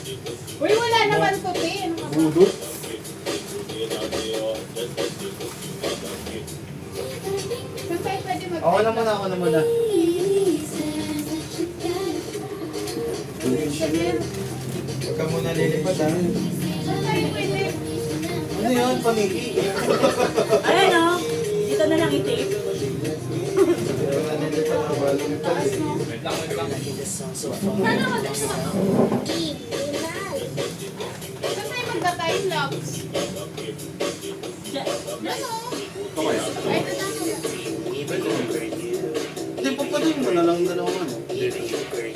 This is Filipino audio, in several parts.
Uy, wala naman to, te. Ano ka ba? Budot. Saan tayo pwede mag- Ako na muna. Huwag ka muna lilipad ha. Saan tayo pwede? Ano yun, paniki? Ayan o. Dito na lang i-tape. Huwag ka lilipad ha, balo lipad eh. Saan tayo magta-time lapse? Ano? Ay, ito na. Hindi, papadun mo na lang dalawa ano.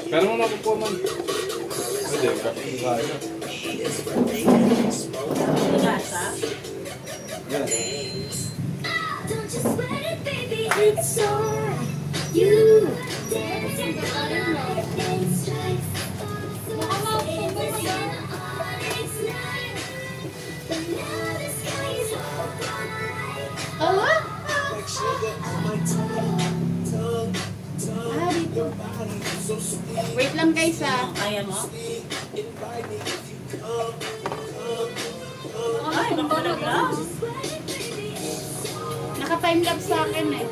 Pero mo nakukuha man. Pwede, kaya. Nagasa. Yan. Don't you sweat it, baby, it's on you. Dancing on a lightning strike. Baka ma-focus ka. But now the sky is open. Ah? Ah, dito. Wait lang guys ah. Kaya mo? Ay, makulag lang. Naka-time lapse sa akin eh.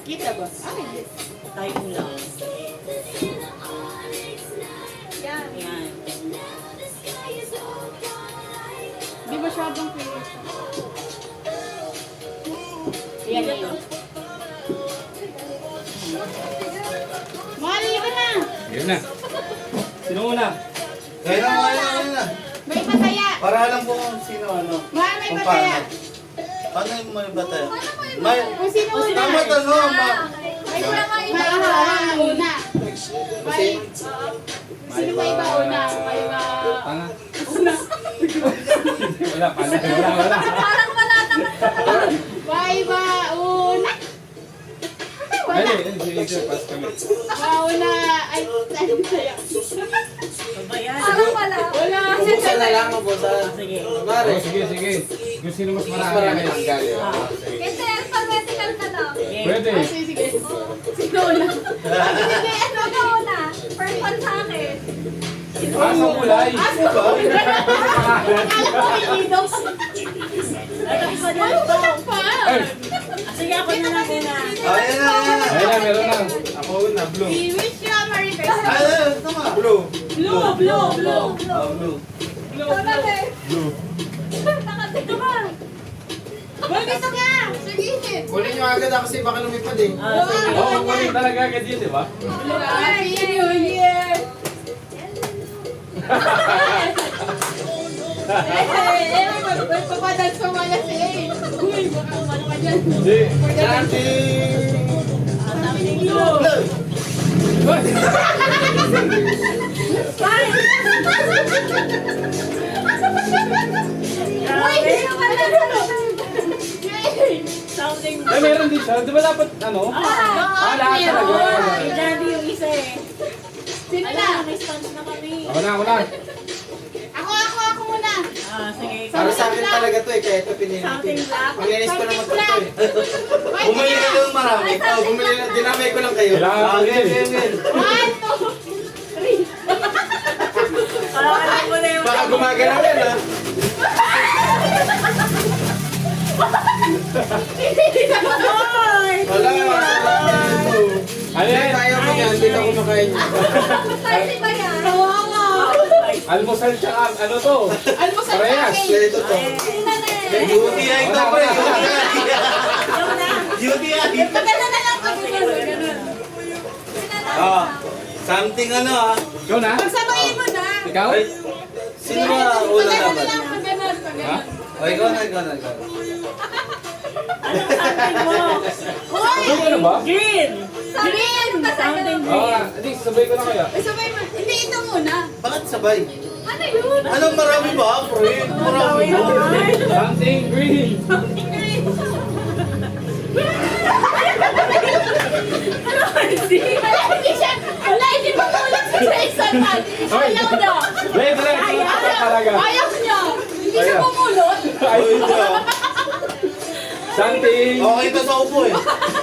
Kita ba? Ay, Tayo lang. yan. Yan. Di ba masyadong clear? Yan na yun. Mahal ka na! Yan na. Sino muna? Kaya na. May pataya! Para lang po kung sino ano. Mahal, may Kung pataya! Paano yung may bataya? May... Kung sino una? Tama tanong, ma... May una. May... Sino ba iba una? May iba... Tanga. Una. Wala, pala. Wala. Parang wala naman. May iba una. Ay, Wala. sige, pass kami. Mauna. Ay, saan saya? Babayan. Parang wala. Wala. Bubuksan na lang, bubuksan. Sige. Mare. Oh, sige. Kung sino mas Mas marami marami. ang gali. Kasi alphabetical ka daw. Pwede. Ah, sige. Sino una? Hindi, ano ka una? First one sa akin. Asang kulay. Akala ko may idols. Ay, tapos na Ano dito. ka pa? Ay, Sige, ako na lang una. Ayan na. ayun na, meron na. Ako na, blue. We wish you a Merry Christmas. Ay, tama. Blue. Blue. Blue. Blue. Nakatika ka. Wag ito nga. Sige. Kunin nyo agad ako kasi baka lumipad eh. Ah, sige. Oo, kunin talaga agad yun, di ba? Happy New Year. Magpapadal sa wala si A. Uy, baka umano ka dyan. Hindi. Happy New Year. Grabe. Something. Ay, meron din siya. Di ba dapat, ano? Lahat talaga. Yung daddy yung isa eh. Sino Alam, na? response na kami. Ako na. Ako muna. Ah, sige. Para sa akin talaga to eh, kaya ito pinili. Something black. Pag-inis ko naman to eh. Wait Bumili na. na lang marami. Bumili na, dinamay ko lang kayo. Kailangan ko Okay, din. okay. 1, 2, 3. Parang alam mo na yung... Baka gumagalaw yan ha. Hoy! Wala. Ano yan? Kaya mo yan, hindi na kumakain. Spicy ba yan? Kawawa. Almusal tsaka, ano to? Almusal sa Parehas. akin. Play ito to. Sino na eh? UTI ito pre. UTI. Maganda na lang pag Ah, something ano ha. Ikaw na? Pagsabayin mo na. Ikaw? Ay, sino ba una Maganda naman? na lang pag ganun. Ha? O, ikaw na. Anong something mo? Sabay ko na ba? Green! Green. Something Oo, green. hindi, sabay ko na kaya. Sabay mo. Hindi, ito muna. Bakit sabay? Ano yun? Anong marami ba? Pre, marami ba? Something green. Wala, hindi siya. Wala, hindi pa tulad sa Jason man. Ayaw na. Wait, talaga. Ayaw niya. Hindi siya pumulot. Ay, Something. okay ito sa upo eh.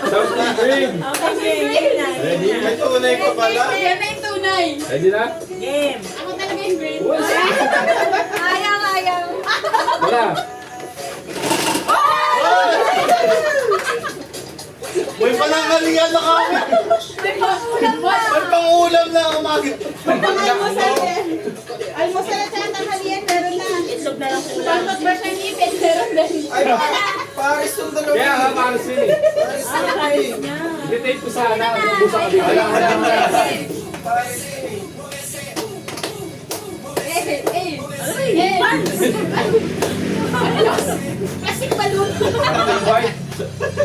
Something green. Okay, green. Ready? May tunay pa pala. Yan na yung tunay. Ready na? Sige. Game. Ako talaga yung green. Ayaw. Wala. May pananggalingan na kami. May pangulam na umagit. Almusal din. Almusal at saka tanghalian, meron na. Itlog na lang po. Pangkat ba siyang ipin, meron din. Ay, Paris yung dalawa. Kaya nga, Paris yun eh. Ayos niya. Detail ko sana. Nung sa kabila. Plastic balloon. White.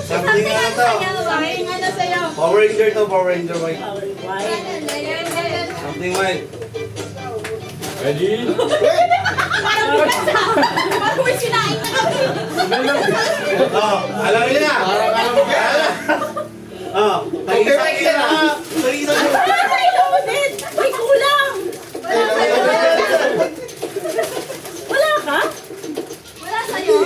Something nga to. Sabi nga na sa'yo. Power Ranger to, Power Ranger white. White. Something white. Ready? Parang bigas na. Parang may sinain na kami. Oh, alam niyo na. Oh, tag-isa na. Tag-isa na. Ay, loaded. May kulang. Wala ka? Wala sa'yo?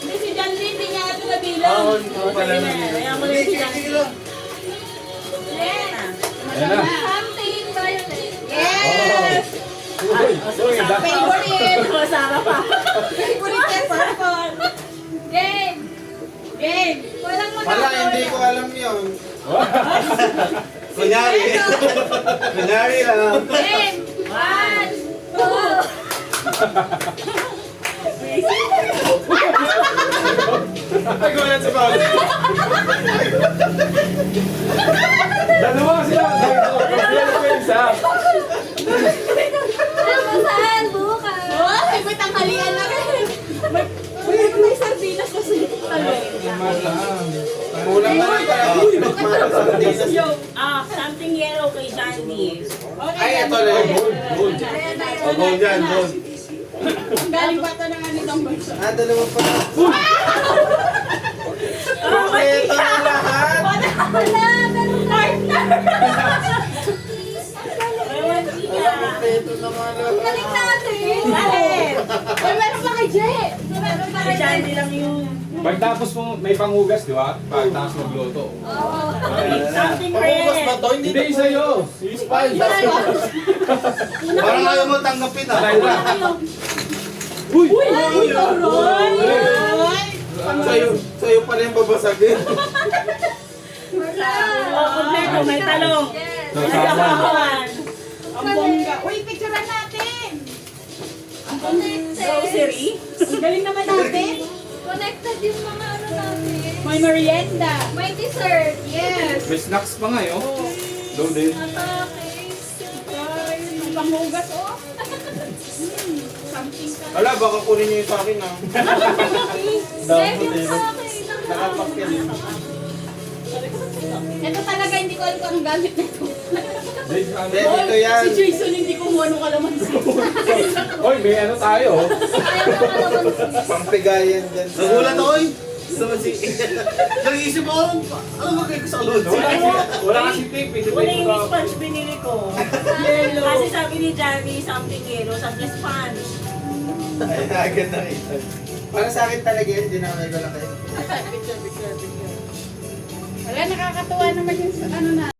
Hindi si John Lee, hindi niya ito nabilang. Kaya mo lang siya. Ayan na. Something violet. Yes! Uy, uy, Favorite! Kasama pa. Favorite and purple. Game. Game! Walang Wala, hindi ko alam yun. Kunyari. Kunyari lang. Game. 1, 2. Ay, gulat si Paul. Dalawa sila. Dalawa ko yung isa. Almusal bukas. Oh, may tanghalian na rin. May sardinas na sa talong. Kulang na rin pala. Something yellow kay Jandy. Ay, ito lang. Gold. Oh, gold yan, gold. Galing pa ito ng anitong bansa. Ah, dalawa pala. Ito na lahat. Wala, ganun lang. Ito naman Ang galing natin. Uy, meron pa kay Jay. Meron pa Kay rin. Jandy lang yung Pagtapos mo, may panghugas, di ba? Pagtapos magluto. Oo. something Pagbukas ba red. to? Hindi Hindi sa'yo. Yung spice. Parang ayaw mo tanggapin ah. Alay na. Uy, Roy! Sa'yo pala yung babasagin. Wala. Oh, kompleto, may talong. Yes. May Sasawan. kapawan. Ang bongga. Uy, picturean natin! Connected. Grocery. Ang galing naman natin. Connected yung mga ano natin. May merienda. May dessert. Yes. May snacks pa nga yun. Loaded. Atake. Ay, may panghugas, oh. Something ka. Ala, baka kunin niyo yung sa akin ah. Save yung sa akin. Nakapakyan. Ito talaga, hindi ko alam kung ang gamit nito. Dito yan. Si Jason, hindi ko mo anong kalamansi. Oy, may ano tayo. Ayaw ko kalamansi. Pampigayan dyan. Nagulat ako eh. Nag-iisip ako, ano magay ko sa lodo? Wala kasi tape. Wala yung sponge binili ko. Yellow. Kasi sabi ni Jandy, something yellow. Sabi niya sponge. Ay, agad nakita. Para sa akin talaga yun, dinamay ko lang kayo. Wala, nakakatuwa naman yung ano na.